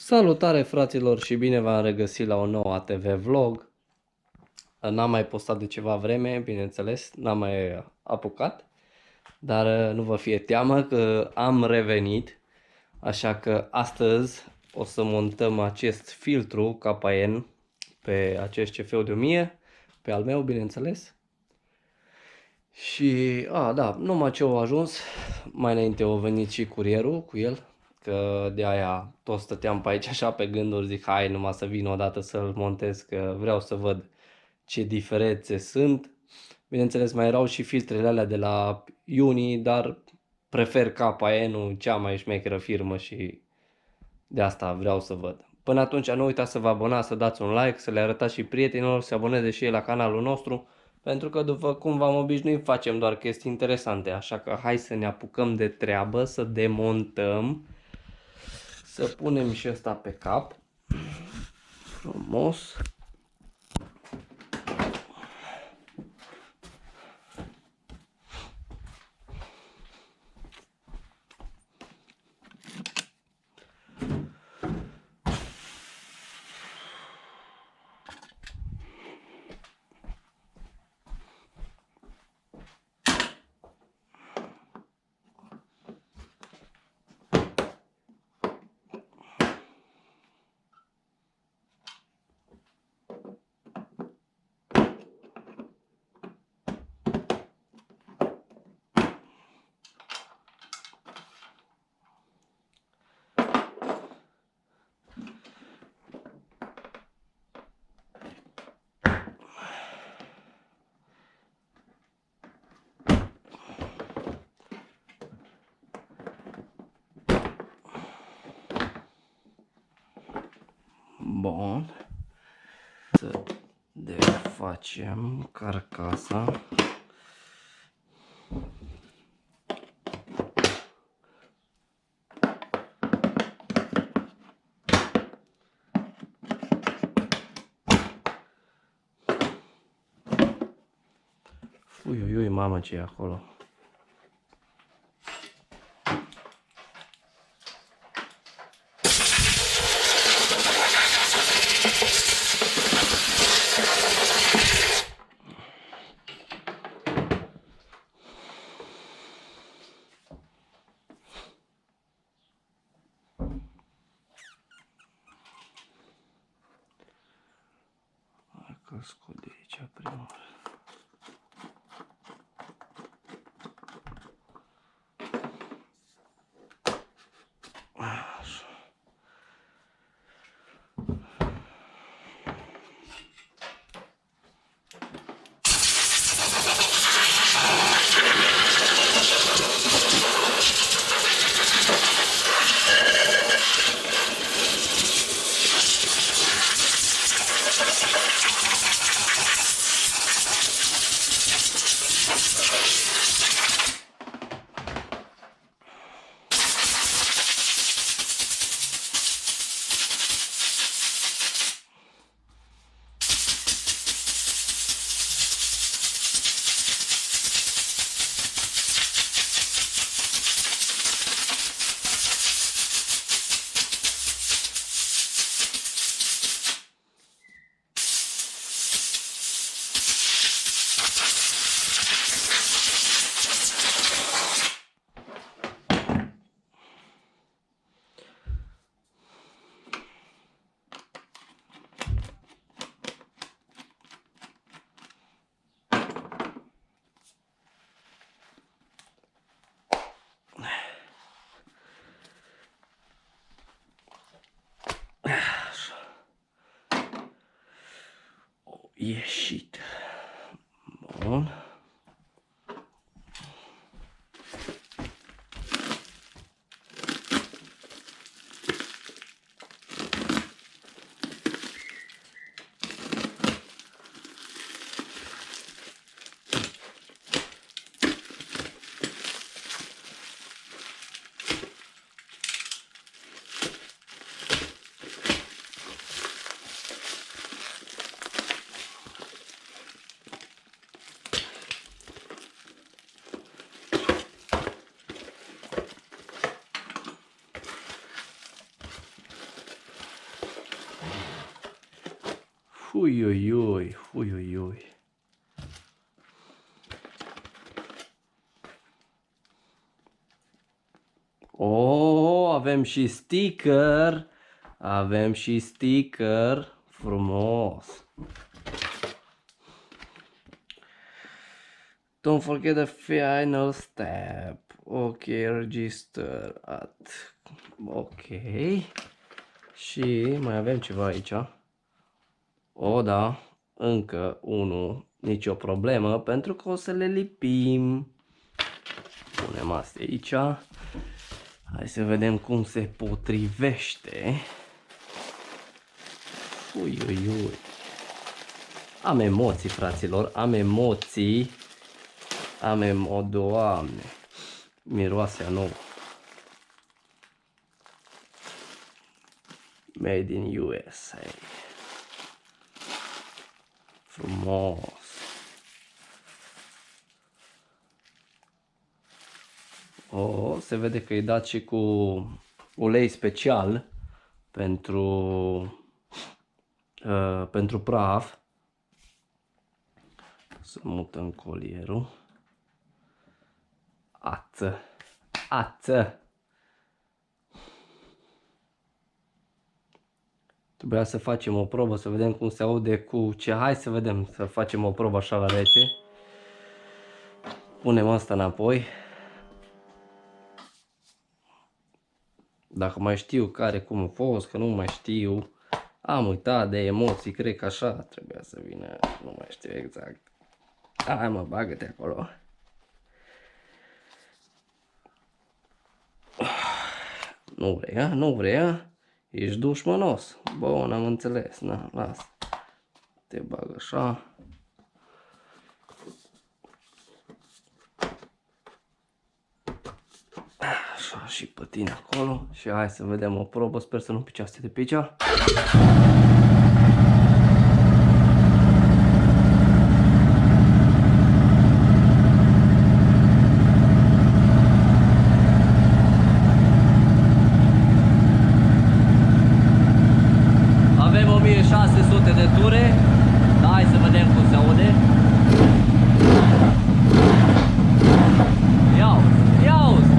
Salutare fraților și bine v-am regăsit la o nouă ATV vlog. N-am mai postat de ceva vreme, bineînțeles, n-am mai apucat, dar nu vă fie teamă că am revenit, așa că astăzi o să montăm acest filtru KN pe acest CF de 1000, pe al meu, bineînțeles. Și, da, numai ce au ajuns, mai înainte a venit și curierul cu el, că de aia tot stăteam pe aici așa pe gânduri, zic hai numai să vin odată să-l montez, că vreau să văd ce diferențe sunt. Bineînțeles mai erau și filtrele alea de la Uni, dar prefer KN-ul, cea mai șmecheră firmă și de asta vreau să văd. Până atunci nu uitați să vă abonați, să dați un like, să le arătați și prietenilor să se aboneze și ei la canalul nostru, pentru că după cum v-am obișnuit facem doar chestii interesante, așa că hai să ne apucăm de treabă, să demontăm, să punem și ăsta pe cap, frumos. Bun, să defacem carcasa. Ui, mamă, ce e acolo? Hai că scot de aici prima oară. Ieșit. Bun. Ui, ui, ui, ui, ui, ui. Oh, avem și sticker. Avem și sticker. Frumos. Don't forget the final step. Ok, register at. Ok. Și mai avem ceva aici. O, da. Încă unul. Nicio problemă, pentru că o să le lipim. Punem astea aici. Hai să vedem cum se potrivește. Ui, ui, ui. Am emoții, fraților, am emoții. Doamne. Miroase a nou. Made in USA. Frumos. Oh, se vede că e dat și cu ulei special pentru praf. Să mutăm colierul. Ață. Ață. Trebuia să facem o probă, să vedem cum se aude cu ce. Hai să vedem, să facem o probă așa la rece. Punem asta înapoi. Dacă mai știu care cum a fost, că nu mai știu. Am uitat de emoții, cred că așa trebuia să vină, nu mai știu exact. Hai mă, bagă-te acolo. Nu vrei, a? Nu vrei, a? Ești dușmănos. Bun, am înțeles, na, las. Te bag așa. Așa și pe tine acolo. Și hai să vedem o probă, sper să nu pice astea de pe aici. Avem 1600 de ture. Hai să vedem cum se aude. Ia-uzi!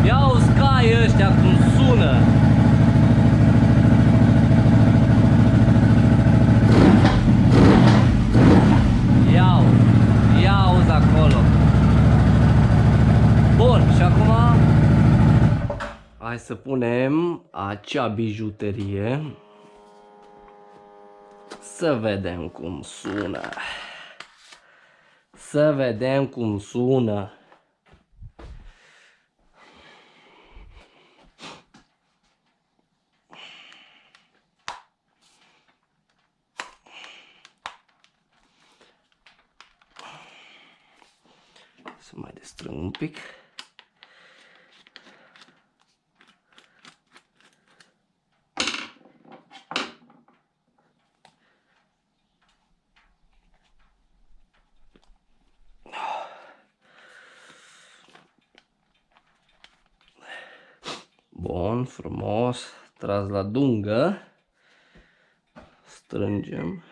Ia-uzi caii ăștia cum sună. Ia-uzi acolo. Bun, și acum hai să punem acea bijuterie. Să vedem cum sună. Să vedem cum sună. Să mai destrâng un pic. Bun, frumos, tras la dungă. Strângem.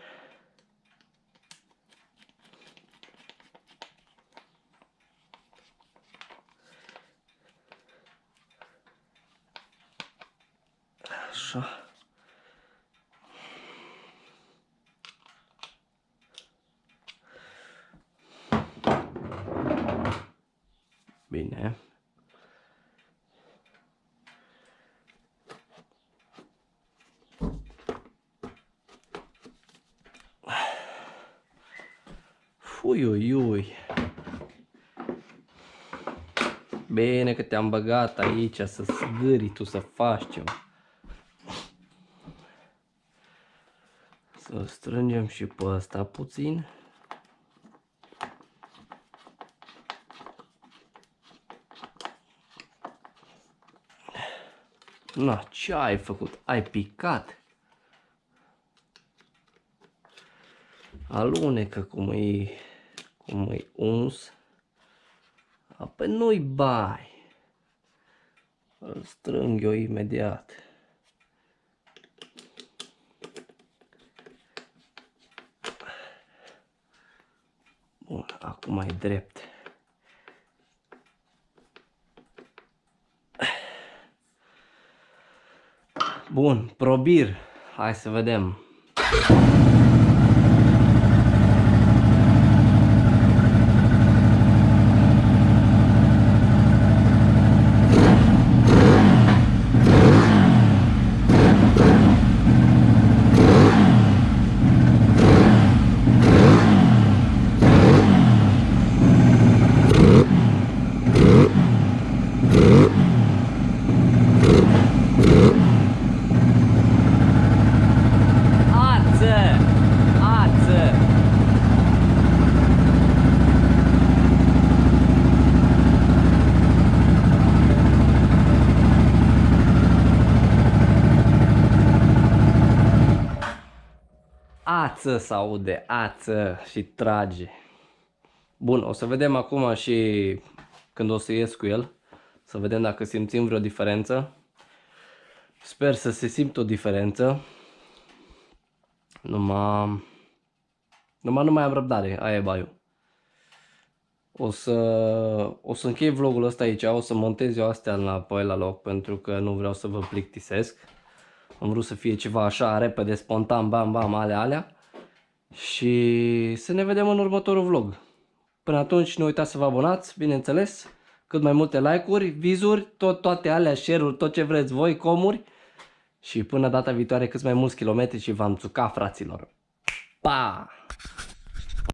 Așa. Bine. Ui, ui, ui. Bine că te-am băgat aici să zgâri tu, să faci ceva. Să strângem și pe ăsta puțin. Na, ce ai făcut? Ai picat? Alunecă cum e uns. Apoi nu-i bai. Îl strâng eu imediat. Bun, acum e drept. Bun, probir. Hai să vedem. Ață se aude, ață și trage. Bun, o să vedem acum și când o să ies cu el. Să vedem dacă simțim vreo diferență. Sper să se simtă o diferență. Numai nu mai am răbdare, aia e baiul. O să închei vlogul ăsta aici, o să montez eu astea înapoi la loc pentru că nu vreau să vă plictisesc. Am vrut să fie ceva așa repede, spontan, bam bam, alea. Și să ne vedem în următorul vlog. Până atunci nu uitați să vă abonați, bineînțeles, cât mai multe like-uri, vizuri, toate alea, share-uri, tot ce vreți voi, comuri. Și până data viitoare cât mai mulți kilometri și v-am țucat, fraților. Pa!